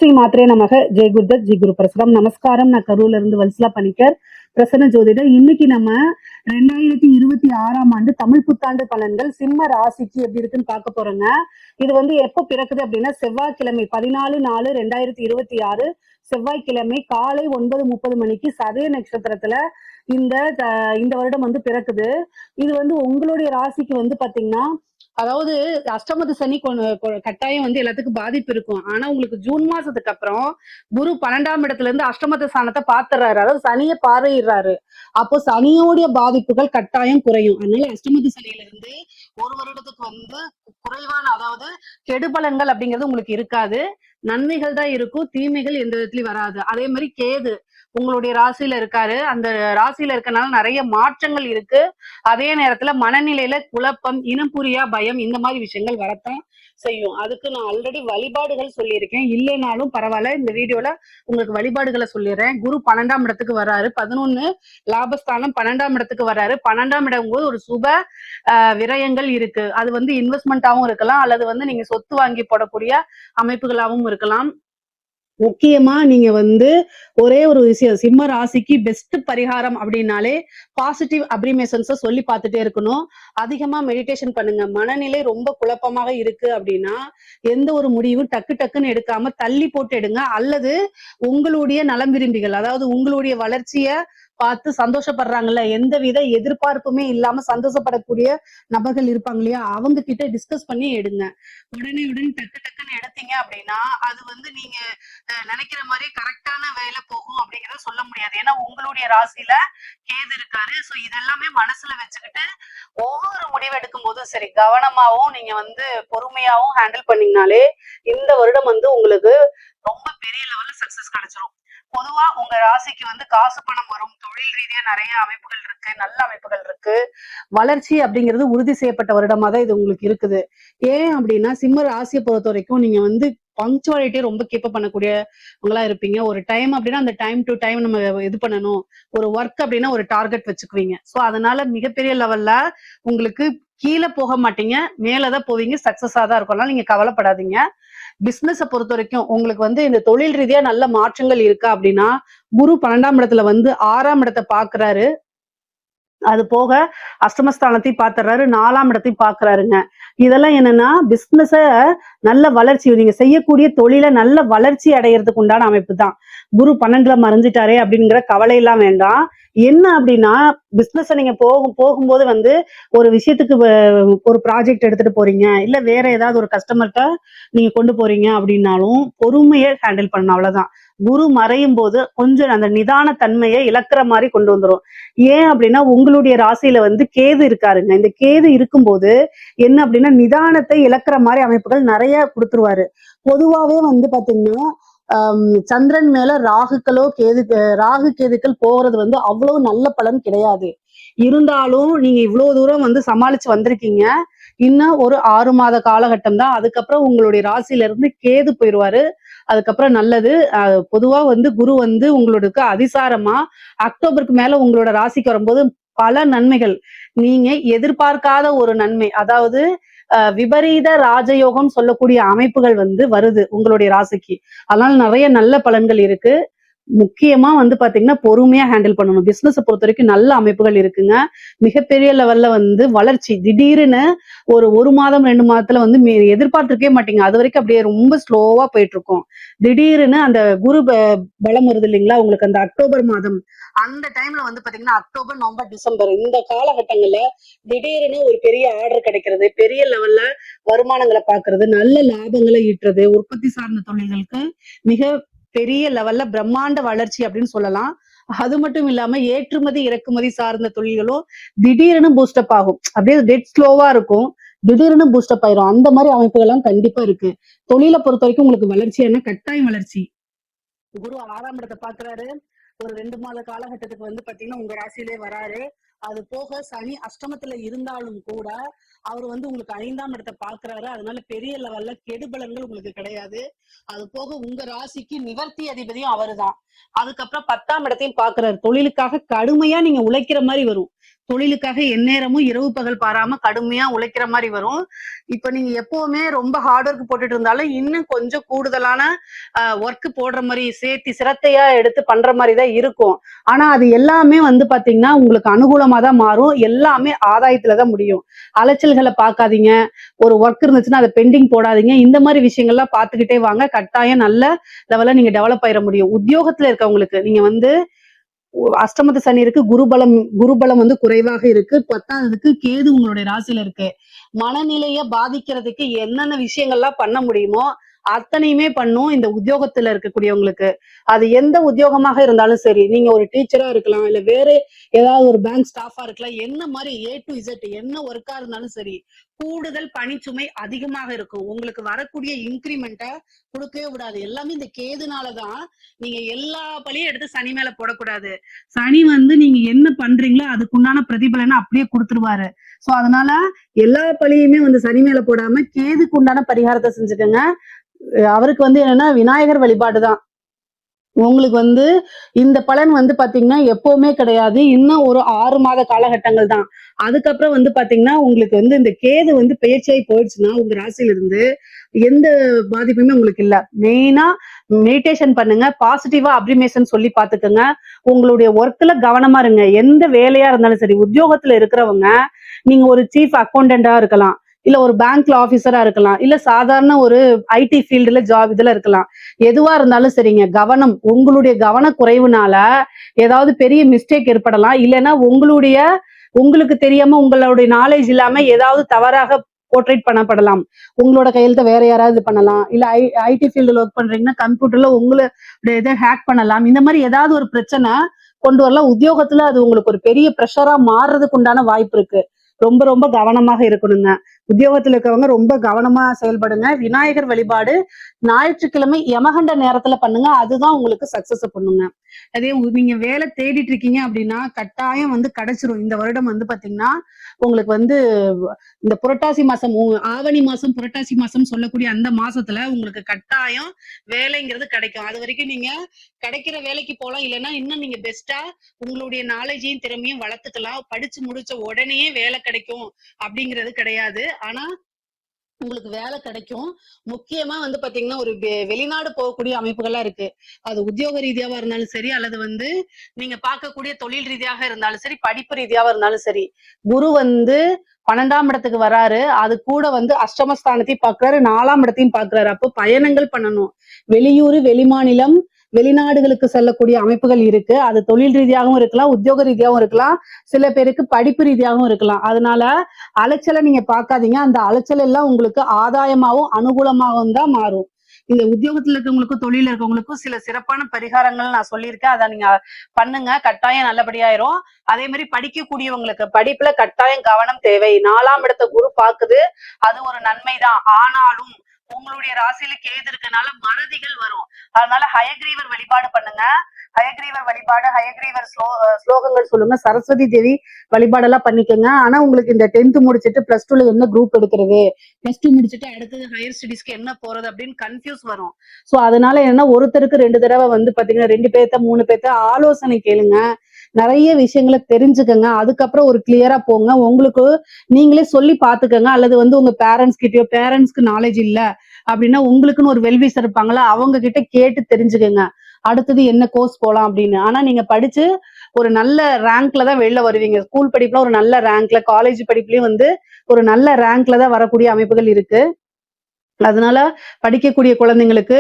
ஸ்ரீ மாத்ரே நமக. ஜெய் குருதத் ஜி குரு பரசுராம். நமஸ்காரம். நான் கரூர்ல இருந்து வல்சலா பணிக்கர், பிரசன்ன ஜோதிடர். இன்னைக்கு நம்ம 2026 தமிழ் புத்தாண்டு பலன்கள் சிம்ம ராசிக்கு எப்படி இருக்குன்னு பார்க்க போறோங்க. இது எப்ப பிறக்குது அப்படின்னா செவ்வாய்க்கிழமை 14/4/2026 செவ்வாய்க்கிழமை காலை 9:30 மணிக்கு சதய நட்சத்திரத்துல இந்த இந்த வருடம் பிறக்குது. இது உங்களுடைய ராசிக்கு பாத்தீங்கன்னா, அதாவது அஷ்டமத்து சனி கட்டாயம் எல்லாத்துக்கும் பாதிப்பு இருக்கும். ஆனா உங்களுக்கு ஜூன் மாசத்துக்கு அப்புறம் குரு 12ஆம் இடத்துல இருந்து அஷ்டமத்து ஸ்தானத்தை பாத்துறாரு, அதாவது சனியை பார்வையிடுறாரு. அப்போ சனியோடைய பாதிப்புகள் கட்டாயம் குறையும். அதனால அஷ்டமத்து சனியில இருந்து ஒரு வருடத்துக்கு குறைவான, அதாவது கெடுபலன்கள் அப்படிங்கிறது உங்களுக்கு இருக்காது. நன்மைகள் தான் இருக்கும், தீமைகள் எந்த விதத்துலயும் வராது. அதே மாதிரி கேது உங்களுடைய ராசியில இருக்காரு. அந்த ராசியில இருக்கனால நிறைய மாற்றங்கள் இருக்கு. அதே நேரத்துல மனநிலையில குழப்பம், இனம் புரியா பயம், இந்த மாதிரி விஷயங்கள் வரத்தான் செய்யும். அதுக்கு நான் ஆல்ரெடி வழிபாடுகள் சொல்லியிருக்கேன். இல்லைனாலும் பரவாயில்ல, இந்த வீடியோல உங்களுக்கு வழிபாடுகளை சொல்லிடுறேன். குரு 12ஆம் இடத்துக்கு வர்றாரு. 11 லாபஸ்தானம் 12ஆம் இடத்துக்கு வர்றாரு. 12ஆம் இடம் போது ஒரு சுப விரயங்கள் இருக்கு. அது இன்வெஸ்ட்மெண்ட்டாவும் இருக்கலாம், அல்லது நீங்க சொத்து வாங்கி போடக்கூடிய அமைப்புகளாகவும் இருக்கலாம். முக்கியமா நீங்க ஒரே ஒரு விஷயம், சிம்ம ராசிக்கு பெஸ்ட் பரிகாரம் அப்படின்னாலே பாசிட்டிவ் அப்ரிமேஷன்ஸை சொல்லி பார்த்துட்டே இருக்கணும். அதிகமா மெடிடேஷன் பண்ணுங்க. மனநிலை ரொம்ப குழப்பமாக இருக்கு அப்படின்னா எந்த ஒரு முடிவும் டக்கு டக்குன்னு எடுக்காம தள்ளி போட்டு எடுங்க. அல்லது உங்களுடைய நலம் விரும்பிகள், அதாவது உங்களுடைய வளர்ச்சிய பார்த்து சந்தோஷப்படுறாங்கல்ல, எந்தவித எதிர்பார்ப்புமே இல்லாம சந்தோஷப்படக்கூடிய நபர்கள் இருப்பாங்க இல்லையா, அவங்க கிட்ட டிஸ்கஸ் பண்ணி எடுங்க. உடனே டக்கு டக்குன்னு எடுத்தீங்க அப்படின்னா அது நீங்க நினைக்கிற மாதிரி கரெக்டான வேலை போகும் அப்படிங்கறத சொல்ல முடியாது. ஏன்னா உங்களுடைய ராசியில கேது இருக்காரு. சோ இதெல்லாமே மனசுல வச்சுக்கிட்டு ஒவ்வொரு முடிவு எடுக்கும் போதும் சரி கவனமாவும் நீங்க பொறுமையாவும் ஹேண்டில் பண்ணீங்கனாலே இந்த வருடம் உங்களுக்கு ரொம்ப பெரிய லெவல்ல சக்சஸ் கிடைச்சிரும். பொதுவா உங்க ராசிக்கு காசு பணம் வரும், தொழில் ரீதியா நிறைய அமைப்புகள் இருக்கு, நல்ல அமைப்புகள் இருக்கு. வளர்ச்சி அப்படிங்கிறது உறுதி செய்யப்பட்ட வருடமா தான் இது உங்களுக்கு இருக்குது. ஏன் அப்படின்னா சிம்ம ராசியை பொறுத்த வரைக்கும் நீங்க பங்க்சுவாலிட்டியை ரொம்ப கீப் பண்ணக்கூடியவங்களா இருப்பீங்க. ஒரு டைம் அப்படின்னா அந்த டைம் டு டைம் நம்ம இது பண்ணணும். ஒரு ஒர்க் அப்படின்னா ஒரு டார்கெட் வச்சுக்குவீங்க. ஸோ அதனால மிகப்பெரிய லெவல்ல உங்களுக்கு கீழே போக மாட்டீங்க, மேலதான் போவீங்க. சக்சஸா தான் இருக்கும். நீங்க கவலைப்படாதீங்க. பிசினஸ பொறுத்த வரைக்கும் உங்களுக்கு இந்த தொழில் ரீதியா நல்ல மாற்றங்கள் இருக்கா அப்படின்னா குரு 12ஆம் இடத்துல 6ஆம் இடத்தை பாக்குறாரு. அது போக அஷ்டமஸ்தானத்தையும் பாத்துறாரு, 4ஆம் இடத்தையும் பாக்குறாருங்க. இதெல்லாம் என்னன்னா பிசினஸ நல்ல வளர்ச்சி, நீங்க செய்யக்கூடிய தொழில நல்ல வளர்ச்சி அடையறதுக்கு உண்டான அமைப்பு தான். குரு 12ல மறைஞ்சிட்டாரே அப்படிங்கிற கவலை எல்லாம் வேண்டாம். என்ன அப்படின்னா பிசினஸ் நீங்க போகும்போது ஒரு விஷயத்துக்கு ஒரு ப்ராஜெக்ட் எடுத்துட்டு போறீங்க, இல்ல வேற ஏதாவது ஒரு கஸ்டமர்கிட்ட நீங்க கொண்டு போறீங்க அப்படின்னாலும் பொறுமையை ஹேண்டில் பண்ணணும். அவ்வளவுதான். குரு மறையும் போது கொஞ்சம் அந்த நிதான தன்மையை இழக்கிற மாதிரி கொண்டு வந்துரும். ஏன் அப்படின்னா உங்களுடைய ராசியில கேது இருக்காருங்க. இந்த கேது இருக்கும்போது என்ன அப்படின்னா நிதானத்தை இழக்கிற மாதிரி அமைப்புகள் நிறைய கொடுத்துருவாரு. பொதுவாவே பாத்தீங்கன்னா சந்திரன் மேல ராகு கேதுக்கள் போறது அவ்வளவு நல்ல பலன் கிடையாது. இருந்தாலும் நீங்க இவ்வளவு தூரம் சமாளிச்சு வந்திருக்கீங்க. இன்னும் ஒரு 6 மாத காலகட்டம் தான். அதுக்கப்புறம் உங்களுடைய ராசியில இருந்து கேது போயிடுவாரு. அதுக்கப்புறம் நல்லது. பொதுவா குரு உங்களுக்கு அதிசாரமா அக்டோபருக்கு மேல உங்களோட ராசிக்கு வரும்போது பல நன்மைகள், நீங்க எதிர்பார்க்காத ஒரு நன்மை, அதாவது விபரீத ராஜயோகம் சொல்லக்கூடிய அமைப்புகள் வருது உங்களுடைய ராசிக்கு. அதனால நிறைய நல்ல பலன்கள் இருக்கு. முக்கியமா பாத்தீங்கன்னா பொறுமையா ஹேண்டில் பண்ணணும். பிசினஸ் பொறுத்த வரைக்கும் நல்ல அமைப்புகள் இருக்குங்க. மிகப்பெரிய லெவல்ல வளர்ச்சி திடீர்னு ஒரு மாதம் 2 மாதத்துல எதிர்பார்த்திருக்கவே மாட்டீங்க. அது வரைக்கும் அப்படியே ரொம்ப ஸ்லோவா போயிட்டு இருக்கும். திடீர்னு அந்த குரு பலம் வருது இல்லைங்களா உங்களுக்கு, அந்த அக்டோபர் மாதம் அந்த டைம்ல பாத்தீங்கன்னா அக்டோபர், நவம்பர், டிசம்பர் இந்த காலகட்டங்கள்ல திடீர்னு ஒரு பெரிய ஆர்டர் கிடைக்கிறது, பெரிய லெவல்ல வருமானங்களை பாக்குறது, நல்ல லாபங்களை ஈட்டுறது, உற்பத்தி சார்ந்த தொழில்களுக்கு மிக பெரிய லெவல்ல பிரம்மாண்ட வளர்ச்சி அப்படின்னு சொல்லலாம். அது மட்டும் இல்லாம ஏற்றுமதி இறக்குமதி சார்ந்த தொழில்களும் திடீர்னு பூஸ்டப் ஆகும். அப்படியே டெட் ஸ்லோவா இருக்கும், திடீர்னு பூஸ்டப் ஆயிரும். அந்த மாதிரி அமைப்புகள் எல்லாம் கண்டிப்பா இருக்கு. தொழிலை பொறுத்த வரைக்கும் உங்களுக்கு வளர்ச்சி கட்டாயம் வளர்ச்சி. குரு 6ஆம் இடத்தை பாக்குறாரு. ஒரு 2 மாத காலகட்டத்துக்கு பாத்தீங்கன்னா உங்க ராசியிலே வராரு. அது போக சனி அஷ்டமத்துல இருந்தாலும் கூட அவர் உங்களுக்கு 5ஆம் இடத்தை பாக்குறாரு. அதனால பெரிய லெவல்ல கெடுபலன்கள் உங்களுக்கு கிடையாது. அது போக உங்க ராசிக்கு நிவர்த்தி அதிபதியும் அவரு தான். அதுக்கப்புறம் 10ஆம் இடத்தையும் பாக்குறாரு. தொழிலுக்காக கடுமையா நீங்க உழைக்கிற மாதிரி வரும். தொழிலுக்காக எந்நேரமும் இரவு பகல் பாராம கடுமையா உழைக்கிற மாதிரி வரும். இப்ப நீங்க எப்பவுமே ரொம்ப ஹார்ட் ஒர்க் போட்டுட்டு இருந்தாலும் இன்னும் கொஞ்சம் கூடுதலான ஒர்க் போடுற மாதிரி சேர்த்து சிரத்தையா எடுத்து பண்ற மாதிரி தான் இருக்கும். ஆனா அது எல்லாமே வந்து பாத்தீங்கன்னா உங்களுக்கு அனுகூலமா தான் மாறும். எல்லாமே ஆதாயத்துலதான் முடியும். அலைச்சல்களை பார்க்காதீங்க. ஒரு ஒர்க் இருந்துச்சுன்னா அதை பெண்டிங் போடாதீங்க. இந்த மாதிரி விஷயங்கள்லாம் பார்த்துக்கிட்டே வாங்க. கட்டாயம் நல்ல லெவல்ல நீங்க டெவலப் ஆயிட முடியும். உத்தியோகத்துல இருக்கவங்களுக்கு நீங்க வந்து அஷ்டமத்து சனி இருக்கு, குருபலம் வந்து குறைவாக இருக்கு, 10வதுக்கு கேது உங்களுடைய ராசியில இருக்கு. மனநிலைய பாதிக்கிறதுக்கு என்னென்ன விஷயங்கள்லாம் பண்ண முடியுமோ அத்தனையுமே பண்ணும் இந்த உத்தியோகத்துல இருக்கக்கூடியவங்களுக்கு. அது எந்த உத்தியோகமாக இருந்தாலும் சரி, நீங்க ஒரு டீச்சரா இருக்கலாம், இல்ல வேற ஏதாவது ஒரு பேங்க் ஸ்டாஃபா இருக்கலாம், என்ன மாதிரி A to Z என்ன ஒர்க்கா இருந்தாலும் சரி, கூடுதல் பணிச்சுமை அதிகமாக இருக்கும். உங்களுக்கு வரக்கூடிய இன்கிரிமெண்ட்டை கொடுக்கவே விடாது. எல்லாமே இந்த கேதுனாலதான். நீங்க எல்லா பழியும் எடுத்து சனி மேல போடக்கூடாது. சனி வந்து நீங்க என்ன பண்றீங்களோ அதுக்குண்டான பிரதிபலனை அப்படியே கொடுத்துருவாரு. சோ அதனால எல்லா பழியுமே வந்து சனி மேல போடாம கேதுக்கு உண்டான பரிகாரத்தை செஞ்சுக்கோங்க. அவருக்கு வந்து என்னன்னா விநாயகர் வழிபாடுதான். உங்களுக்கு வந்து இந்த பலன் வந்து பாத்தீங்கன்னா எப்பவுமே கிடையாது. இன்னும் ஒரு 6 மாத காலகட்டங்கள் தான். அதுக்கப்புறம் வந்து பாத்தீங்கன்னா உங்களுக்கு வந்து இந்த கேது வந்து பெயர்ச்சியாகி போயிடுச்சுன்னா உங்க ராசியில இருந்து எந்த பாதிப்புமே உங்களுக்கு இல்ல. மெயினா மெடிடேஷன் பண்ணுங்க. பாசிட்டிவா அப்ரிமேஷன் சொல்லி பாத்துக்கோங்க. உங்களுடைய ஒர்க்ல கவனமா இருங்க. எந்த வேலையா இருந்தாலும் சரி, உத்தியோகத்துல இருக்கிறவங்க நீங்க ஒரு சீஃப் அக்கௌண்டண்டா இருக்கலாம், இல்ல ஒரு பேங்க்ல ஆபீசரா இருக்கலாம், இல்ல சாதாரண ஒரு ஐடி ஃபீல்டுல ஜாப் இதுல இருக்கலாம். எதுவா இருந்தாலும் சரிங்க, கவனம். உங்களுடைய கவன குறைவுனால ஏதாவது பெரிய மிஸ்டேக் ஏற்படலாம். இல்லைன்னா உங்களுக்கு தெரியாம உங்களுடைய நாலேஜ் இல்லாம ஏதாவது தவறாக போர்ட்ரேட் பண்ணப்படலாம். உங்களோட கையெழுத்த வேற யாராவது பண்ணலாம். இல்ல ஐடி ஃபீல்டுல ஒர்க் பண்றீங்கன்னா கம்ப்யூட்டர்ல உங்களுடைய இதை ஹேக் பண்ணலாம். இந்த மாதிரி ஏதாவது ஒரு பிரச்சனை கொண்டு வரலாம். உத்தியோகத்துல அது உங்களுக்கு ஒரு பெரிய ப்ரெஷரா மாறுறதுக்கு உண்டான வாய்ப்பு இருக்கு. ரொம்ப ரொம்ப கவனமாக இருக்கணுங்க. உத்தியோகத்துல இருக்கவங்க ரொம்ப கவனமா செயல்படுங்க. விநாயகர் வழிபாடு ஞாயிற்றுக்கிழமை யமகண்ட நேரத்துல பண்ணுங்க. அதுதான் உங்களுக்கு சக்சஸ் பண்ணுங்க. அதே நீங்க வேலை தேடிட்டு இருக்கீங்க அப்படின்னா கட்டாயம் வந்து கிடைச்சிரும். இந்த வருடம் வந்து பாத்தீங்கன்னா உங்களுக்கு வந்து இந்த புரட்டாசி மாசம், ஆவணி மாசம், புரட்டாசி மாசம் சொல்லக்கூடிய அந்த மாசத்துல உங்களுக்கு கட்டாயம் வேலைங்கிறது கிடைக்கும். அது வரைக்கும் நீங்க கிடைக்கிற வேலைக்கு போலாம். இல்லைன்னா இன்னும் நீங்க பெஸ்டா உங்களுடைய நாலேஜையும் திறமையும் வளர்த்துக்கலாம். படிச்சு முடிச்ச உடனேயே வேலை கிடைக்கும் அப்படிங்கிறது கிடையாது. ஆனா உங்களுக்கு வேலை கிடைக்கும். முக்கியமா வந்து பாத்தீங்கன்னா ஒரு வெளிநாடு போகக்கூடிய அமைப்புகள்லாம் இருக்கு. அது உத்தியோக ரீதியாவா இருந்தாலும் சரி, அல்லது வந்து நீங்க பார்க்கக்கூடிய தொழில் ரீதியாக இருந்தாலும் சரி, படிப்பு ரீதியாவா இருந்தாலும் சரி. குரு வந்து 12ஆம் இடத்துக்கு வராரு. அது கூட வந்து அஷ்டமஸ்தானத்தையும் பாக்குறாரு, 4ஆம் இடத்தையும் பாக்குறாரு. அப்போ பயணங்கள் பண்ணணும். வெளியூர், வெளிமாநிலம், வெளிநாடுகளுக்கு செல்லக்கூடிய அமைப்புகள் இருக்கு. அது தொழில் ரீதியாகவும் இருக்கலாம், உத்தியோக ரீதியாகவும் இருக்கலாம், சில பேருக்கு படிப்பு ரீதியாகவும் இருக்கலாம். அதனால அலைச்சலை நீங்க பார்க்காதீங்க. அந்த அலைச்சல் எல்லாம் உங்களுக்கு ஆதாயமாகவும் அனுகூலமாகவும் தான் மாறும். இந்த உத்தியோகத்துல இருக்கவங்களுக்கும் தொழில இருக்கவங்களுக்கும் சில சிறப்பான பரிகாரங்கள் நான் சொல்லியிருக்கேன். அதை நீங்க பண்ணுங்க. கட்டாயம் நல்லபடியாயிரும். அதே மாதிரி படிக்கக்கூடியவங்களுக்கு படிப்புல கட்டாயம் கவனம் தேவை. 4ஆம் இடத்தை குரு பாக்குது. அது ஒரு நன்மைதான். ஆனாலும் உங்களுடைய ராசியில கேது இருக்கனால மறதிகள் வரும். அதனால ஹயக்ரீவர் வழிபாடு பண்ணுங்க. ஹயக்ரீவர் வழிபாடு, ஹயக்ரீவர் ஸ்லோகங்கள் சொல்லுங்க. சரஸ்வதி தேவி வழிபாடெல்லாம் பண்ணிக்கோங்க. ஆனா உங்களுக்கு இந்த 10th முடிச்சுட்டு +2ல என்ன குரூப் எடுக்கிறது, +2 முடிச்சுட்டு அடுத்தது ஹையர் ஸ்டடீஸ்க்கு என்ன போறது அப்படின்னு கன்ஃபியூஸ் வரும். சோ அதனால என்ன, ஒருத்தருக்கு 2 தடவை வந்து பாத்தீங்கன்னா 2 பேர்த்த 3 பேர்த்த ஆலோசனை கேளுங்க. நிறைய விஷயங்களை தெரிஞ்சுக்கங்க. அதுக்கப்புறம் ஒரு கிளியரா போங்க. உங்களுக்கு நீங்களே சொல்லி பாத்துக்கங்க. அல்லது வந்து உங்க பேரண்ட்ஸ்க்கு நாலேஜ் இல்ல அப்படின்னா உங்களுக்குன்னு ஒரு வெல்விஷர் இருப்பாங்களா, அவங்க கிட்ட கேட்டு தெரிஞ்சுக்கங்க அடுத்தது என்ன கோர்ஸ் போலாம் அப்படின்னு. ஆனா நீங்க படிச்சு ஒரு நல்ல ரேங்க்ல தான் வெளில வருவீங்க. ஸ்கூல் படிப்புல ஒரு நல்ல ரேங்க்ல, காலேஜ் படிப்புலயும் வந்து ஒரு நல்ல ரேங்க்ல தான் வரக்கூடிய அமைப்புகள் இருக்கு. அதனால படிக்கக்கூடிய குழந்தைங்களுக்கு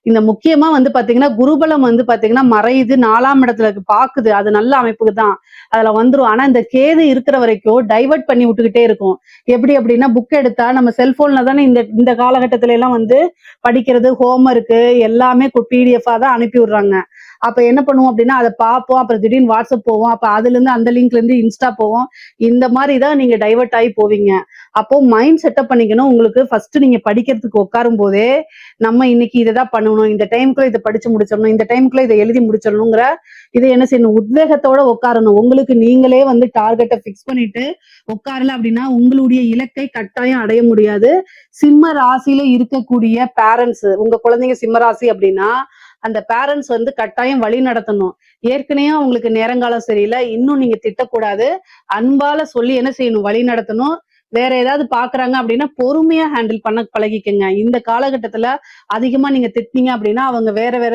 இந்த முக்கியமா வந்து பாத்தீங்கன்னா குருபலம் வந்து பாத்தீங்கன்னா மறையுது, 4ஆம் இடத்துல பாக்குது. அது நல்ல அமைப்புக்கு தான், அதுல வந்துரும். ஆனா இந்த கேது இருக்கிற வரைக்கும் டைவர்ட் பண்ணி விட்டுக்கிட்டே இருக்கும். எப்படி அப்படின்னா புக் எடுத்தா நம்ம செல்போன்ல தானே இந்த இந்த காலகட்டத்தில எல்லாம் வந்து படிக்கிறது, ஹோம்ஒர்க்கு எல்லாமே PDF-ஆ தான் அனுப்பி விடுறாங்க. அப்ப என்ன பண்ணுவோம் அப்படின்னா அதை பார்ப்போம். அப்புறம் திடீர்னு வாட்ஸ்அப் போவோம். அப்ப அதுல இருந்து அந்த லிங்க்ல இருந்து இன்ஸ்டா போவோம். இந்த மாதிரி தான் நீங்க டைவர்ட் ஆகி போவீங்க. அப்போ மைண்ட் செட்டப் பண்ணிக்கணும். உங்களுக்கு ஃபர்ஸ்ட் நீங்க படிக்கிறதுக்கு உட்காரும் போதே நம்ம இன்னைக்கு இதைதான் பண்ணணும், இந்த டைமுக்குள்ள இதை படிச்சு முடிச்சிடணும், இந்த டைமுக்குள்ள இதை எழுதி முடிச்சிடணுங்கிற இதை என்ன செய்யணும், உத்வேகத்தோட உட்காரணும். உங்களுக்கு நீங்களே வந்து டார்கெட்டை பிக்ஸ் பண்ணிட்டு உட்காரல அப்படின்னா உங்களுடைய இலக்கை கட்டாயம் அடைய முடியாது. சிம்ம ராசியில இருக்கக்கூடிய பேரண்ட்ஸ், உங்க குழந்தைங்க சிம்ம ராசி அப்படின்னா அந்த பேரண்ட்ஸ் வந்து கட்டாயம் வழி நடத்தணும். ஏற்கனவே அவங்களுக்கு நேரங்காலம் சரியில்லை, இன்னும் நீங்க திட்டக்கூடாது. அன்பால சொல்லி என்ன செய்யணும், வழி நடத்தணும். வேற ஏதாவது பாக்குறாங்க அப்படின்னா பொறுமையா ஹேண்டில் பண்ண பழகிக்கங்க. இந்த காலகட்டத்துல அதிகமா நீங்க திட்டினீங்க அப்படின்னா அவங்க வேற வேற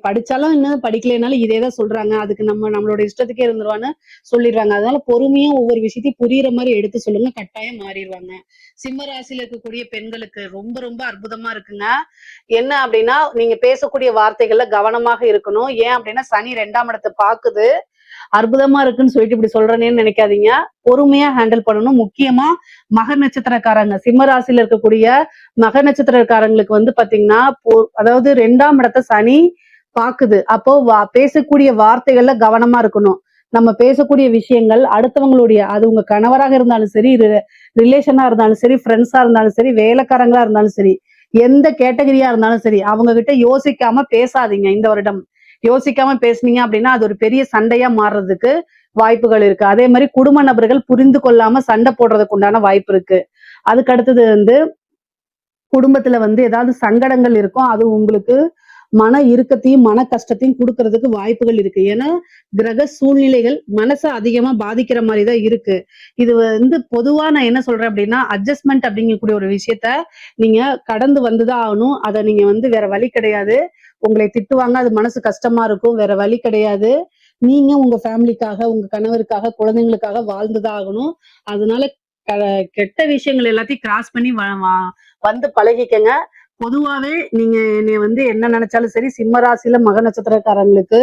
படிச்சாலும் இன்னும் படிக்கலைனாலும் இதேதான் சொல்றாங்க, அதுக்கு நம்மளோட இஷ்டத்துக்கே இருந்துருவான்னு சொல்லிடுறாங்க. அதனால பொறுமையா ஒவ்வொரு விஷயத்தையும் புரியுற மாதிரி எடுத்து சொல்லுங்க, கட்டாயம் மாறிடுவாங்க. சிம்ம ராசியில இருக்கக்கூடிய பெண்களுக்கு ரொம்ப ரொம்ப அற்புதமா இருக்குங்க. என்ன அப்படின்னா நீங்க பேசக்கூடிய வார்த்தைகள்ல கவனமாக இருக்கணும். ஏன் அப்படின்னா சனி 2ஆம் இடத்தை பாக்குது. அற்புதமா இருக்குன்னு சொல்லிட்டு இப்படி சொல்றேன்னு நினைக்காதீங்க. பொறுமையா ஹேண்டில் பண்ணணும். முக்கியமா மக நட்சத்திரக்காரங்க, சிம்ம ராசியில இருக்கக்கூடிய மக நட்சத்திரக்காரங்களுக்கு வந்து பாத்தீங்கன்னா அதாவது 2ஆம் இடத்தை சனி பாக்குது. அப்போ பேசக்கூடிய வார்த்தைகள்ல கவனமா இருக்கணும். நம்ம பேசக்கூடிய விஷயங்கள் அடுத்தவங்களுடைய, அது உங்க கணவராக இருந்தாலும் சரி, ரிலேஷனா இருந்தாலும் சரி, ஃப்ரெண்ட்ஸா இருந்தாலும் சரி, வேலைக்காரங்களா இருந்தாலும் சரி, எந்த கேட்டகரியா இருந்தாலும் சரி, அவங்க கிட்ட யோசிக்காம பேசாதீங்க. இந்த வருடம் யோசிக்காம பேசுனீங்க அப்படின்னா அது ஒரு பெரிய சண்டையா மாறுறதுக்கு வாய்ப்புகள் இருக்கு. அதே மாதிரி குடும்ப நபர்கள் புரிந்து கொள்ளாம சண்டை போடுறதுக்கு உண்டான வாய்ப்பு இருக்கு. அதுக்கு அடுத்தது வந்து குடும்பத்துல வந்து ஏதாவது சங்கடங்கள் இருக்கும், அது உங்களுக்கு மன இறுக்கத்தையும் மன கஷ்டத்தையும் கொடுக்கறதுக்கு வாய்ப்புகள் இருக்கு. ஏன்னா கிரக சூழ்நிலைகள் மனசை அதிகமா பாதிக்கிற மாதிரி தான் இருக்கு. இது வந்து பொதுவா நான் என்ன சொல்றேன் அப்படின்னா அட்ஜஸ்ட்மெண்ட் அப்படிங்கக்கூடிய ஒரு விஷயத்த நீங்க கடந்து வந்துதான் ஆகணும். அதை நீங்க வந்து வேற வழி கிடையாது. உங்களை திட்டுவாங்க, அது மனசு கஷ்டமா இருக்கும், வேற வழி கிடையாது. நீங்க உங்க ஃபேமிலிக்காக, உங்க கணவருக்காக, குழந்தைங்களுக்காக வாழ்ந்துதான் ஆகணும். அதனால கெட்ட விஷயங்கள் எல்லாத்தையும் கிராஸ் பண்ணி வந்து பழகிக்கங்க. பொதுவாவே நீங்க என்னைய வந்து என்ன நினைச்சாலும் சரி, சிம்ம ராசியில மக நட்சத்திரக்காரங்களுக்கு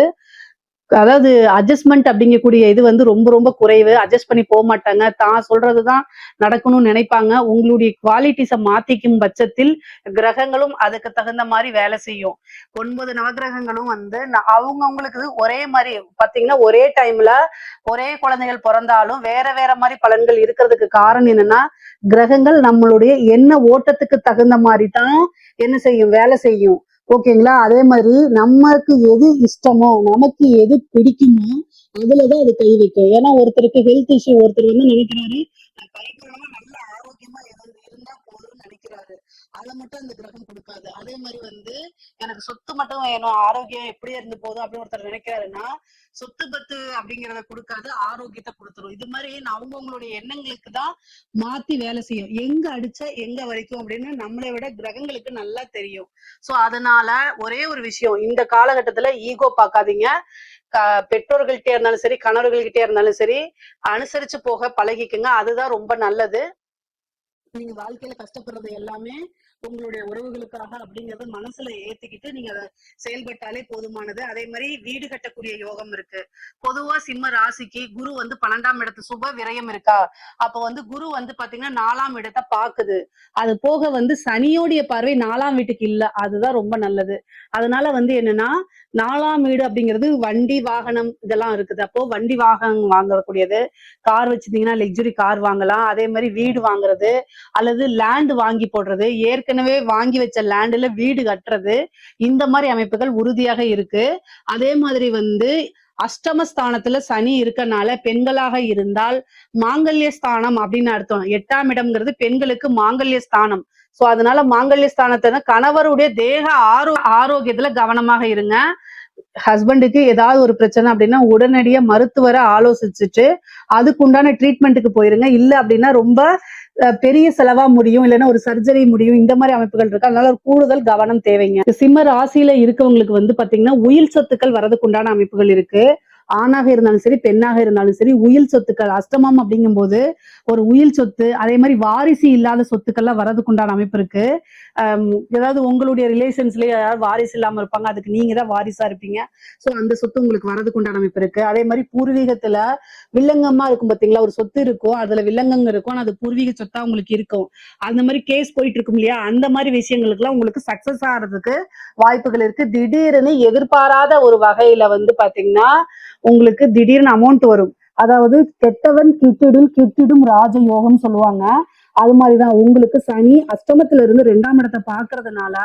அதாவது அட்ஜஸ்ட்மெண்ட் அப்படிங்கக்கூடிய இது வந்து ரொம்ப ரொம்ப குறைவு. அட்ஜஸ்ட் பண்ணி போக மாட்டாங்க. தான் சொல்றதுதான் நடக்கணும்னு நினைப்பாங்க. உங்களுடைய குவாலிட்டிஸை மாத்திக்கும் பட்சத்தில் கிரகங்களும் அதுக்கு தகுந்த மாதிரி வேலை செய்யும். 9 நவகிரகங்களும் வந்து அவங்கவுங்களுக்கு ஒரே மாதிரி பாத்தீங்கன்னா ஒரே டைம்ல ஒரே குழந்தைகள் பிறந்தாலும் வேற வேற மாதிரி பலன்கள் இருக்கிறதுக்கு காரணம் என்னன்னா கிரகங்கள் நம்மளுடைய எண்ண ஓட்டத்துக்கு தகுந்த மாதிரி தான் என்ன செய்யும், வேலை செய்யும். ஓகேங்களா? அதே மாதிரி நமக்கு எது இஷ்டமோ, நமக்கு எது பிடிக்குமோ அதுலதான் அது கை வைக்கும். ஏன்னா ஒருத்தருக்கு ஹெல்த் இஷ்யூ, ஒருத்தர் வந்து நினைக்கிறாரு பரிபூர்ணமா நல்ல ஆரோக்கியமா இருந்தா போதும்னு நினைக்கிறாரு, அதை மட்டும் அந்த கிரகம் கொடுக்காது. அதே மாதிரி வந்து எனக்கு சொத்து மட்டும் வேணும், ஆரோக்கியம் எப்படியே இருந்து போதும் அப்படின்னு ஒருத்தர் நினைக்கிறாருன்னா சொத்து பத்து அப்படிங்கறத கொடுக்காது, ஆரோக்கியத்தை கொடுத்துரும். இது மாதிரி அவங்கவுங்களுடைய எண்ணங்களுக்கு தான் மாத்தி வேலை செய்யும். எங்க அடிச்சா எங்க வரைக்கும் அப்படின்னு நம்மளை விட கிரகங்களுக்கு நல்லா தெரியும். சோ அதனால ஒரே ஒரு விஷயம், இந்த காலகட்டத்துல ஈகோ பார்க்காதீங்க. பெற்றோர்கள்கிட்ட இருந்தாலும் சரி, கணவர்கள்கிட்ட இருந்தாலும் சரி, அனுசரிச்சு போக பழகிக்குங்க. அதுதான் ரொம்ப நல்லது. நீங்க வாழ்க்கையில கஷ்டப்படுறது எல்லாமே உங்களுடைய உறவுகளுக்காக அப்படிங்கறத மனசுல ஏத்திக்கிட்டு நீங்க அதை செயல்பட்டாலே போதுமானது. அதே மாதிரி வீடு கட்டக்கூடிய யோகம் இருக்கு. பொதுவா சிம்ம ராசிக்கு குரு வந்து 12ஆம் இடத்து சுப விரயம் இருக்கா, அப்ப வந்து குரு வந்து பாத்தீங்கன்னா 4ஆம் இடத்தை பாக்குது. அது போக வந்து சனியோடைய பார்வை 4ஆம் வீட்டுக்கு இல்ல, அதுதான் ரொம்ப நல்லது. அதனால வந்து என்னன்னா 4ஆம் வீடு அப்படிங்கிறது வண்டி வாகனம் இதெல்லாம் இருக்குது. அப்போ வண்டி வாகனம் வாங்கக்கூடியது, கார் வச்சிருந்தீங்கன்னா லக்ஸுரி கார் வாங்கலாம். அதே மாதிரி வீடு வாங்குறது அல்லது லேண்ட் வாங்கி போடுறது, ஏற்கனவே வாங்கி வச்ச லேண்ட்ல வீடு கட்டுறது, இந்த மாதிரி அமைப்புகள் உறுதியாக இருக்கு. அதே மாதிரி வந்து அஷ்டமஸ்தானத்துல சனி இருக்கனால பெண்களாக இருந்தால் மாங்கல்ய ஸ்தானம் அப்படின்னு அர்த்தம். 8ஆம் இடம்ங்கிறது பெண்களுக்கு மாங்கல்ய ஸ்தானம். சோ அதனால மாங்கல்ய ஸ்தானத்தை கணவருடைய தேக ஆரோக்கியத்துல கவனமாக இருங்க. ஹஸ்பண்டுக்கு ஏதாவது ஒரு பிரச்சனை அப்படின்னா உடனடியா மருத்துவரை ஆலோசிச்சுட்டு அதுக்கு உண்டான ட்ரீட்மெண்ட்டுக்கு போயிருங்க. இல்ல அப்படின்னா ரொம்ப பெரிய செலவா முடியும், இல்லைன்னா ஒரு சர்ஜரி முடியும், இந்த மாதிரி அமைப்புகள் இருக்கு. அதனால ஒரு கூடுதல் கவனம் தேவைங்க. சிம்ம ராசியில இருக்கவங்களுக்கு வந்து பாத்தீங்கன்னா உயில் சொத்துக்கள் வரதுக்கு உண்டான அமைப்புகள் இருக்கு. ஆணாக இருந்தாலும் சரி, பெண்ணாக இருந்தாலும் சரி, உயில் சொத்துக்கள் அஷ்டமம் அப்படிங்கும் போது ஒரு உயில் சொத்து, அதே மாதிரி வாரிசு இல்லாத சொத்துக்கள்லாம் வரதுக்கு உண்டான அமைப்பு இருக்கு. ஏதாவது உங்களுடைய ரிலேஷன்ஸ்லயே யாராவது வாரிசு இல்லாம இருப்பாங்க, அதுக்கு நீங்க தான் வாரிசா இருப்பீங்க. சோ அந்த சொத்து உங்களுக்கு வரதுக்கு உண்டான அமைப்பு இருக்கு. அதே மாதிரி பூர்வீகத்துல வில்லங்கமா இருக்கும் பாத்தீங்களா, ஒரு சொத்து இருக்கும், அதுல வில்லங்கங்க இருக்கும், ஆனா அது பூர்வீக சொத்தா உங்களுக்கு இருக்கும். அந்த மாதிரி கேஸ் போயிட்டு இருக்கும் இல்லையா, அந்த மாதிரி விஷயங்களுக்கு எல்லாம் உங்களுக்கு சக்சஸ் ஆகிறதுக்கு வாய்ப்புகள் இருக்கு. திடீர்னு எதிர்பாராத ஒரு வகையில வந்து பாத்தீங்கன்னா உங்களுக்கு திடீர்னு அமௌண்ட் வரும். அதாவது கெட்டவன் கிட்டிடும் ராஜயோகம் சொல்லுவாங்க. அது மாதிரிதான் உங்களுக்கு சனி அஷ்டமத்துல இருந்து 2ஆம் இடத்தை பாக்குறதுனால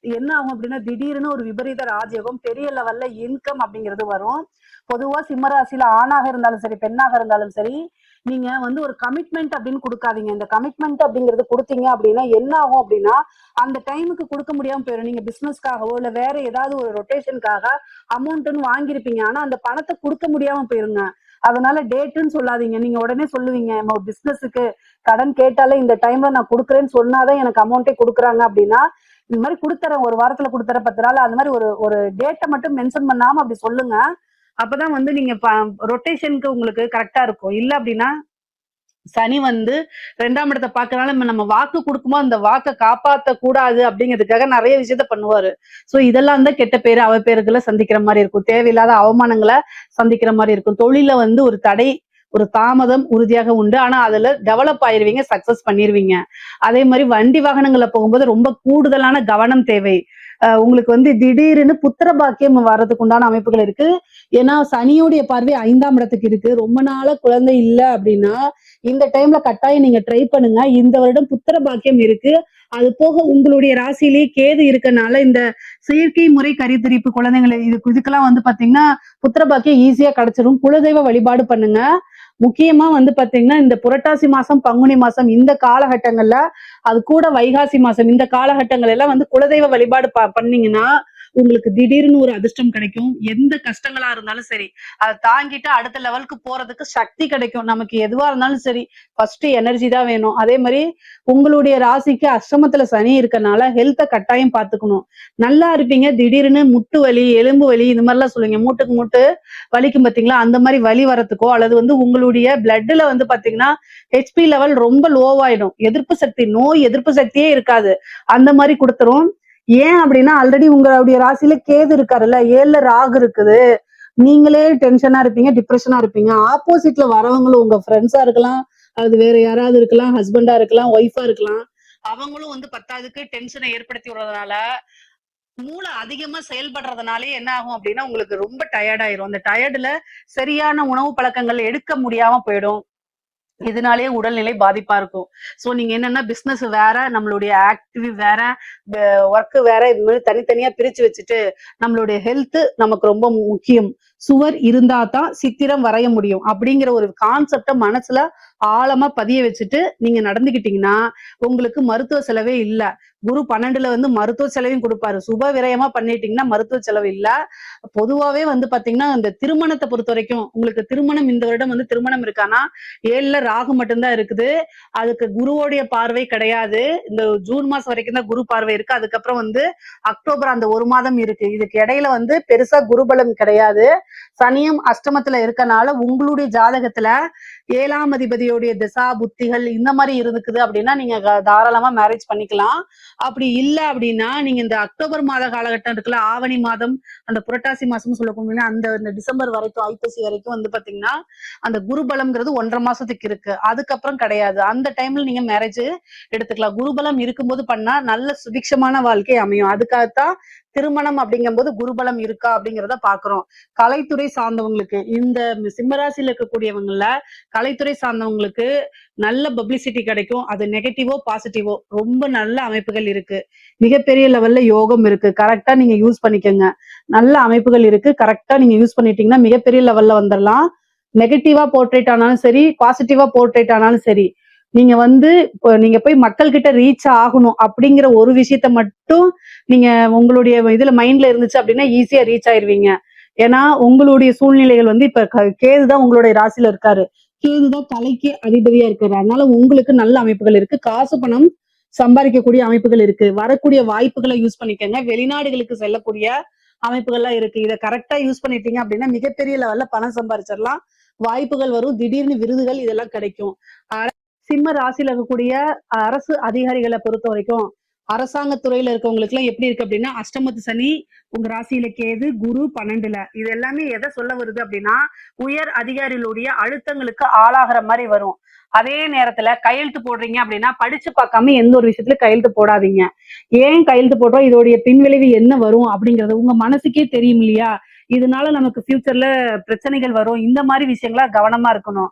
என்ன ஆகும் அப்படின்னா திடீர்னு ஒரு விபரீத ராஜயோகம், பெரிய லெவல்ல இன்கம் அப்படிங்கிறது வரும். பொதுவா சிம்மராசியில ஆணாக இருந்தாலும் சரி, பெண்ணாக இருந்தாலும் சரி, நீங்க வந்து ஒரு கமிட்மெண்ட் அப்படின்னு கொடுக்காதீங்க. இந்த கமிட்மெண்ட் அப்படிங்கிறது கொடுத்தீங்க அப்படின்னா என்ன ஆகும் அப்படின்னா, அந்த டைமுக்கு கொடுக்க முடியாம போயிடும். நீங்க பிசினஸ்க்காகவோ இல்ல வேற ஏதாவது ஒரு ரொட்டேஷனுக்காக அமௌண்ட்னு வாங்கியிருப்பீங்க. ஆனா அந்த பணத்தை கொடுக்க முடியாம போயிருங்க. அதனால டேட்டுன்னு சொல்லாதீங்க. நீங்க உடனே சொல்லுவீங்க, பிசினஸுக்கு கடன் கேட்டாலே இந்த டைம்ல நான் கொடுக்குறேன்னு சொன்னாதான் எனக்கு அமௌண்ட்டே கொடுக்குறாங்க அப்படின்னா, இந்த மாதிரி கொடுத்துறேன், ஒரு வாரத்துல கொடுத்துறேன், 10 நாள், அந்த மாதிரி ஒரு ஒரு டேட்டை மட்டும் மென்ஷன் பண்ணாம அப்படி சொல்லுங்க. அப்பதான் வந்து நீங்க ரொட்டேஷனுக்கு உங்களுக்கு கரெக்டா இருக்கும். இல்ல அப்படின்னா சனி வந்து 2ஆம் இடத்தை பார்க்கறனால நம்ம வாக்கு கொடுக்கும்போது அந்த வாக்கை காப்பாத்த கூடாது அப்படிங்கிறதுக்காக நிறைய விஷயத்த பண்ணுவாரு. சோ இதெல்லாம் தான் கெட்ட பேரு அவப்பேறுகளை சந்திக்கிற மாதிரி இருக்கும். தேவையில்லாத அவமானங்களை சந்திக்கிற மாதிரி இருக்கும். தொழில வந்து ஒரு தடை, ஒரு தாமதம் உறுதியாக உண்டு. ஆனா அதுல டெவலப் ஆயிருவீங்க, சக்சஸ் பண்ணிருவீங்க. அதே மாதிரி வண்டி வாகனங்களை போகும்போது ரொம்ப கூடுதலான கவனம் தேவை. உங்களுக்கு வந்து திடீர்னு புத்திர பாக்கியம் வர்றதுக்கு உண்டான அமைப்புகள் இருக்கு. ஏன்னா சனியோடைய பார்வை 5ஆம் இடத்துக்கு இருக்கு. ரொம்ப நாளா குழந்தை இல்லை அப்படின்னா இந்த டைம்ல கட்டாயம் நீங்க ட்ரை பண்ணுங்க. இந்த வருடம் புத்திர பாக்கியம் இருக்கு. அது போக உங்களுடைய ராசியிலேயே கேது இருக்கனால இந்த செயற்கை முறை கருத்தரிப்பு குழந்தைங்களை இதுக்கெல்லாம் வந்து பாத்தீங்கன்னா புத்திர பாக்கியம் ஈஸியா கிடைச்சிரும். குலதெய்வ வழிபாடு பண்ணுங்க. முக்கியமா வந்து பாத்தீங்கன்னா இந்த புரட்டாசி மாசம், பங்குனி மாசம் இந்த காலகட்டங்கள்ல, அது கூட வைகாசி மாசம் இந்த காலகட்டங்கள் எல்லாம் வந்து குலதெய்வ வழிபாடு பண்ணீங்கன்னா உங்களுக்கு திடீர்னு ஒரு அதிர்ஷ்டம் கிடைக்கும். எந்த கஷ்டங்களா இருந்தாலும் சரி அதை தாங்கிட்டு அடுத்த லெவலுக்கு போறதுக்கு சக்தி கிடைக்கும். நமக்கு எதுவா இருந்தாலும் சரி ஃபர்ஸ்ட் எனர்ஜி தான் வேணும். அதே மாதிரி உங்களுடைய ராசிக்கு அஷ்டமத்துல சனி இருக்கனால ஹெல்த்தை கட்டாயம் பார்த்துக்கணும். நல்லா இருப்பீங்க, திடீர்னு முட்டு வலி, எலும்பு வலி, இந்த மாதிரிலாம் சொல்லுவீங்க. மூட்டுக்கு மூட்டு வலிக்கும் பாத்தீங்களா, அந்த மாதிரி வலி வரத்துக்கோ அல்லது வந்து உங்களுடைய பிளட்ல வந்து பாத்தீங்கன்னா ஹெச்பி லெவல் ரொம்ப லோவாயிடும். எதிர்ப்பு சக்தி, நோய் எதிர்ப்பு சக்தியே இருக்காது, அந்த மாதிரி கொடுத்துரும். ஏன் அப்படின்னா ஆல்ரெடி உங்களுடைய ராசியில கேது இருக்காருல்ல, 7ல ராகு இருக்குது. நீங்களே டென்ஷனா இருப்பீங்க, டிப்ரெஷனா இருப்பீங்க. ஆப்போசிட்ல வரவங்களும் உங்க ஃப்ரெண்ட்ஸா இருக்கலாம், அது வேற யாராவது இருக்கலாம், ஹஸ்பண்டா இருக்கலாம், ஒய்ஃபா இருக்கலாம். அவங்களும் வந்து 10க்கு டென்ஷனை ஏற்படுத்தி விடுறதுனால மூளை அதிகமா செயல்படுறதுனாலே என்ன ஆகும் அப்படின்னா உங்களுக்கு ரொம்ப டயர்ட் ஆயிரும். அந்த டயர்டுல சரியான உணவு பழக்கங்கள் எடுக்க முடியாம போயிடும். இதனாலேயே உடல்நிலை பாதிப்பா இருக்கும். சோ நீங்க என்னன்னா பிசினஸ் வேற, நம்மளுடைய ஆக்டிவ் வேற, ஒர்க் வேற, இது மாதிரி தனித்தனியா பிரிச்சு வச்சுட்டு நம்மளுடைய ஹெல்த் நமக்கு ரொம்ப முக்கியம். சுவர் இருந்தா தான் சித்திரம் வரைய முடியும் அப்படிங்கிற ஒரு கான்செப்ட மனசுல ஆழமா பதிய வச்சுட்டு நீங்க நடந்துகிட்டீங்கன்னா உங்களுக்கு மருத்துவ செலவே இல்ல. குரு 12ல வந்து மருத்துவ செலவையும் கொடுப்பாரு. சுப விரயமா பண்ணிட்டீங்கன்னா மருத்துவ செலவு இல்ல. பொதுவாவே வந்து பாத்தீங்கன்னா இந்த திருமணத்தை பொறுத்த வரைக்கும் உங்களுக்கு திருமணம் இந்த வருடம் வந்து திருமணம் இருக்கானா, 7ல ராகு மட்டும்தான் இருக்குது. அதுக்கு குருவோடைய பார்வை கிடையாது. இந்த ஜூன் மாசம் வரைக்கும் தான் குரு பார்வை இருக்கு. அதுக்கப்புறம் வந்து அக்டோபர் அந்த 1 மாதம் இருக்கு. இதுக்கு இடையில வந்து பெருசா குருபலம் கிடையாது. சனியும் அஷ்டமத்துல இருக்கனால உங்களுடைய ஜாதகத்துல 7ஆம் அதிபதியோடைய திசா புத்திகள் இந்த மாதிரி இருக்குது அப்படின்னா நீங்க தாராளமா மேரேஜ் பண்ணிக்கலாம். அப்படி இல்ல அப்படின்னா நீங்க இந்த அக்டோபர் மாத காலகட்டம் இருக்குல்ல, ஆவணி மாதம், அந்த புரட்டாசி மாசம் சொல்லக்கூடிய அந்த டிசம்பர் வரைக்கும், ஐப்பசி வரைக்கும் வந்து பாத்தீங்கன்னா அந்த குருபலம்ங்கிறது 1.5 மாசத்துக்கு இருக்கு. அதுக்கப்புறம் கிடையாது. அந்த டைம்ல நீங்க மேரேஜ் எடுத்துக்கலாம். குருபலம் இருக்கும்போது பண்ணா நல்ல சுபிக்ஷமான வாழ்க்கை அமையும். அதுக்காகத்தான் திருமணம் அப்படிங்கும்போது குருபலம் இருக்கா அப்படிங்கிறத பாக்குறோம். கலைத்துறை சார்ந்தவங்களுக்கு, இந்த சிம்மராசியில இருக்கக்கூடியவங்கள கலைத்துறை சார்ந்தவங்களுக்கு நல்ல பப்ளிசிட்டி கிடைக்கும். அது நெகட்டிவோ பாசிட்டிவோ ரொம்ப நல்ல அமைப்புகள் இருக்கு. மிகப்பெரிய லெவல்ல யோகம் இருக்கு. கரெக்டா நீங்க யூஸ் பண்ணிக்கோங்க. நல்ல அமைப்புகள் இருக்கு. கரெக்டா நீங்க யூஸ் பண்ணிட்டீங்கன்னா மிகப்பெரிய லெவல்ல வந்துடலாம். நெகட்டிவா போர்ட்ரேட் ஆனாலும் சரி, பாசிட்டிவா போர்ட்ரேட் ஆனாலும் சரி, நீங்க வந்து நீங்க போய் மக்கள் கிட்ட ரீச் ஆகணும் அப்படிங்கிற ஒரு விஷயத்த மட்டும் நீங்க உங்களுடைய இதுல மைண்ட்ல இருந்துச்சு அப்படின்னா ஈஸியா ரீச் ஆயிருவீங்க. ஏன்னா உங்களுடைய சூழ்நிலைகள் வந்து இப்ப கேதுதான் உங்களுடைய ராசியில இருக்காரு. கேதுதான் கலைக்கு அதிபதியா இருக்காரு. அதனால உங்களுக்கு நல்ல அமைப்புகள் இருக்கு. காசு பணம் சம்பாதிக்கக்கூடிய அமைப்புகள் இருக்கு. வரக்கூடிய வாய்ப்புகளை யூஸ் பண்ணிக்கோங்க. வெளிநாடுகளுக்கு செல்லக்கூடிய அமைப்புகள்லாம் இருக்கு. இதை கரெக்டா யூஸ் பண்ணிட்டீங்க அப்படின்னா மிகப்பெரிய லெவல்ல பணம் சம்பாதிச்சிடலாம். வாய்ப்புகள் வரும். திடீர்னு விருதுகள் இதெல்லாம் கிடைக்கும். சிம்ம ராசியில இருக்கக்கூடிய அரசு அதிகாரிகளை பொறுத்த வரைக்கும் அரசாங்க துறையில இருக்கவங்களுக்கு எல்லாம் எப்படி இருக்கு அப்படின்னா அஷ்டமத்து சனி, உங்க ராசியில கேது, குரு 12ல. இது எல்லாமே எதை சொல்ல வருது அப்படின்னா உயர் அதிகாரிகளுடைய அழுத்தங்களுக்கு ஆளாகிற மாதிரி வரும். அதே நேரத்துல கையெழுத்து போடுறீங்க அப்படின்னா படிச்சு பார்க்காம எந்த ஒரு விஷயத்துல கையெழுத்து போடாதீங்க. ஏன் கையெழுத்து போடுறோம், இதோடைய பின்விளைவு என்ன வரும் அப்படிங்கிறது உங்க மனசுக்கே தெரியும் இல்லையா. இதனால நமக்கு ஃபியூச்சர்ல பிரச்சனைகள் வரும். இந்த மாதிரி விஷயங்களா கவனமா இருக்கணும்.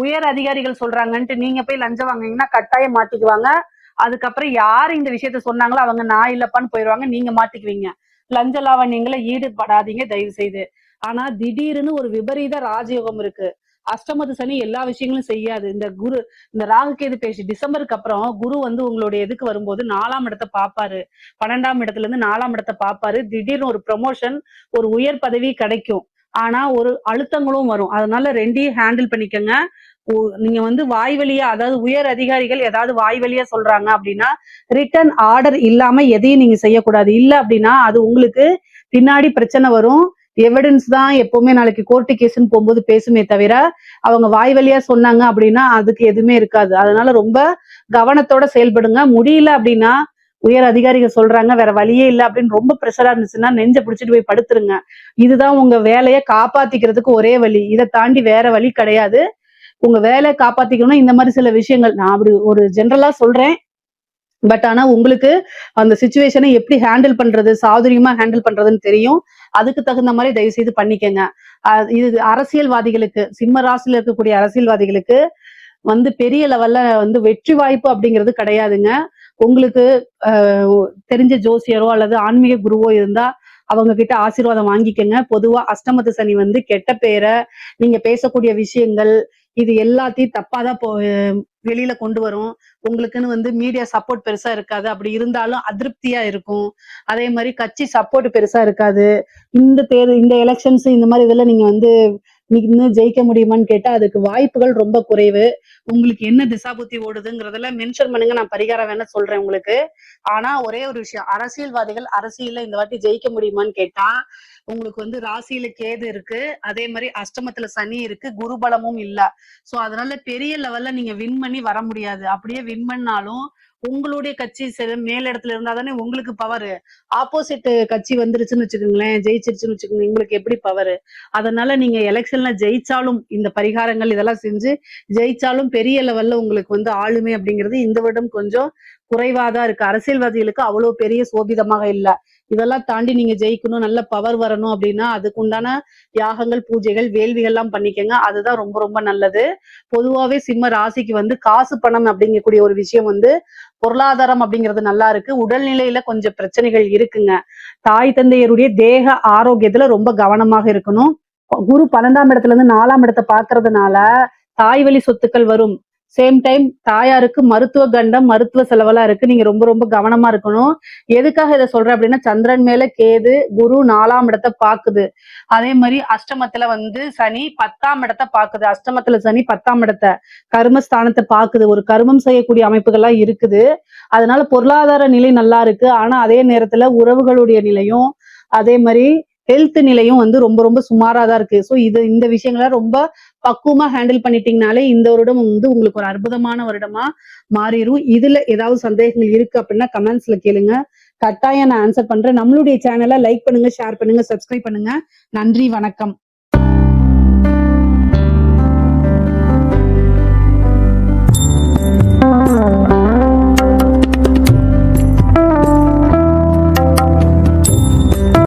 உயர் அதிகாரிகள் சொல்றாங்கன்ட்டு நீங்க போய் லஞ்சம் வாங்கினீங்கன்னா கட்டாயம் மாட்டிக்குவாங்க. அதுக்கப்புறம் யாரு இந்த விஷயத்த சொன்னாங்களோ அவங்க நான் இல்லப்பான்னு போயிடுவாங்க. நீங்க மாட்டிக்குவீங்க. லஞ்ச லாவண்யங்களை ஈடுபடாதீங்க தயவு செய்து. ஆனா திடீர்னு ஒரு விபரீத ராஜயோகம் இருக்கு. அஷ்டமத்து சனி எல்லா விஷயங்களும் செய்யாது. இந்த ராகு கேது பேசி டிசம்பருக்கு அப்புறம் குரு வந்து உங்களுடைய எதுக்கு வரும்போது 4ஆம் இடத்தை பார்ப்பாரு. 12ஆம் இடத்துல இருந்து 4ஆம் இடத்தை பார்ப்பாரு. திடீர்னு ஒரு ப்ரமோஷன், ஒரு உயர் பதவி கிடைக்கும். ஆனா ஒரு அழுத்தங்களும் வரும். அதனால ரெண்டையும் ஹேண்டில் பண்ணிக்கங்க. நீங்க வந்து வாய் வழியா, அதாவது உயர் அதிகாரிகள் ஏதாவது வாய் வழியா சொல்றாங்க அப்படின்னா ரிட்டன் ஆர்டர் இல்லாம எதையும் நீங்க செய்யக்கூடாது. இல்ல அப்படின்னா அது உங்களுக்கு பின்னாடி பிரச்சனை வரும். எவிடன்ஸ் தான் எப்பவுமே நாளைக்கு கோர்ட்டு கேஸ்ன்னு போகும்போது பேசுமே தவிர அவங்க வாய் வழியா சொன்னாங்க அப்படின்னா அதுக்கு எதுவுமே இருக்காது. அதனால ரொம்ப கவனத்தோட செயல்படுங்க. முடியல அப்படின்னா உயர் அதிகாரிகள் சொல்றாங்க வேற வழியே இல்லை அப்படின்னு ரொம்ப ப்ரெஷரா இருந்துச்சுன்னா நெஞ்ச பிடிச்சிட்டு போய் படுத்துருங்க. இதுதான் உங்க வேலையை காப்பாத்திக்கிறதுக்கு ஒரே வழி. இதை தாண்டி வேற வழி கிடையாது. உங்க வேலையை காப்பாத்திக்கணும்னா இந்த மாதிரி சில விஷயங்கள் நான் அப்படி ஒரு ஜென்ரலா சொல்றேன். பட் ஆனா உங்களுக்கு அந்த சிச்சுவேஷனை எப்படி ஹேண்டில் பண்றது, சாதுரியமா ஹேண்டில் பண்றதுன்னு தெரியும். அதுக்கு தகுந்த மாதிரி தயவு செய்து பண்ணிக்கங்க. இது அரசியல்வாதிகளுக்கு, சிம்ம ராசியில இருக்கக்கூடிய அரசியல்வாதிகளுக்கு வந்து பெரிய லெவல்ல வந்து வெற்றி வாய்ப்பு அப்படிங்கிறது கிடையாதுங்க. உங்களுக்கு தெரிஞ்ச ஜோசியரோ அல்லது ஆன்மீக குருவோ இருந்தா அவங்க கிட்ட ஆசீர்வாதம் வாங்கிக்கங்க. பொதுவா அஷ்டமத்து சனி வந்து கெட்ட பேரை, நீங்க பேசக்கூடிய விஷயங்கள், இது எல்லாத்தையும் தப்பாதான் வெளியில கொண்டு வரும். உங்களுக்குன்னு வந்து மீடியா சப்போர்ட் பெருசா இருக்காது. அப்படி இருந்தாலும் அதிருப்தியா இருக்கும். அதே மாதிரி கட்சி சப்போர்ட் பெருசா இருக்காது. இந்த எலெக்ஷன்ஸ் இந்த மாதிரி இதெல்லாம் நீங்க வந்து இன்னும் ஜெயிக்க முடியுமான்னு கேட்டா அதுக்கு வாய்ப்புகள் ரொம்ப குறைவு. உங்களுக்கு என்ன திசாபுத்தி ஓடுதுங்கிறதுல மென்ஷன் பண்ணுங்க, நான் பரிகாரம் வேணா சொல்றேன் உங்களுக்கு. ஆனா ஒரே ஒரு விஷயம், அரசியல்வாதிகள் அரசியல்ல இந்த வாட்டி ஜெயிக்க முடியுமான்னு கேட்டா உங்களுக்கு வந்து ராசியில கேது இருக்கு, அதே மாதிரி அஷ்டமத்துல சனி இருக்கு, குரு பலமும் இல்ல. சோ அதனால பெரிய லெவல்ல நீங்க வின் பண்ணி வர முடியாது. அப்படியே வின் பண்ணாலும் உங்களுடைய கட்சி மேலிடத்துல இருந்தா தானே உங்களுக்கு பவர். ஆப்போசிட் கட்சி வந்துருச்சுன்னு வச்சுக்கோங்களேன், ஜெயிச்சிருச்சுன்னு வச்சுக்கோங்க, உங்களுக்கு எப்படி பவர்? அதனால நீங்க எலெக்ஷன்ல ஜெயிச்சாலும் இந்த பரிகாரங்கள் இதெல்லாம் செஞ்சு ஜெயிச்சாலும் பெரிய லெவல்ல உங்களுக்கு வந்து ஆளுமை அப்படிங்கிறது இந்த வருடம் கொஞ்சம் குறைவாதான் இருக்கு. அரசியல்வாதிகளுக்கு அவ்வளவு பெரிய சோபிதமாக இல்ல. இதெல்லாம் தாண்டி நீங்க ஜெயிக்கணும், நல்ல பவர் வரணும் அப்படின்னா அதுக்கு உண்டான யாகங்கள், பூஜைகள், வேள்விகள் எல்லாம் பண்ணிக்கங்க. அதுதான் ரொம்ப ரொம்ப நல்லது. பொதுவாவே சிம்ம ராசிக்கு வந்து காசு பணம் அப்படிங்கக்கூடிய ஒரு விஷயம் வந்து பொருளாதாரம் அப்படிங்கிறது நல்லா இருக்கு. உடல்நிலையில கொஞ்சம் பிரச்சனைகள் இருக்குங்க. தாய் தந்தையருடைய தேக ஆரோக்கியத்துல ரொம்ப கவனமாக இருக்கணும். குரு 12ஆம் இடத்துல இருந்து 4ஆம் இடத்தை பாக்குறதுனால தாய் வழி சொத்துக்கள் வரும். சேம் டைம் தாயாருக்கு மருத்துவ கண்டம், மருத்துவ செலவெல்லாம் இருக்கு. நீங்க ரொம்ப ரொம்ப கவனமா இருக்கணும். எதுக்காக இதை சொல்றேன் அப்படின்னா சந்திரன் மேல கேது, குரு 4ஆம் இடத்தை பாக்குது. அதே மாதிரி அஷ்டமத்துல வந்து சனி 10ஆம் இடத்தை பாக்குது. அஷ்டமத்துல சனி 10ஆம் இடத்தை கர்மஸ்தானத்தை பாக்குது. ஒரு கர்மம் செய்யக்கூடிய அமைப்புகள்லாம் இருக்குது. அதனால பொருளாதார நிலை நல்லா இருக்கு. ஆனா அதே நேரத்துல உறவுகளுடைய நிலையும் அதே மாதிரி ஹெல்த் நிலையும் வந்து ரொம்ப ரொம்ப சுமாரா தான் இருக்கு. ஸோ இந்த விஷயங்களை ரொம்ப பக்குவமா ஹேண்டில் பண்ணிட்டீங்கனாலே இந்த வருடம் வந்து உங்களுக்கு ஒரு அற்புதமான வருடமா மாறிடும். இதுல ஏதாவது சந்தேகங்கள் இருக்கு அப்படின்னா கமெண்ட்ஸ்ல கேளுங்க, கட்டாயம் நான் ஆன்சர் பண்றேன். நம்மளுடைய சேனலை லைக் பண்ணுங்க, ஷேர் பண்ணுங்க, சப்ஸ்கிரைப் பண்ணுங்க. நன்றி, வணக்கம்.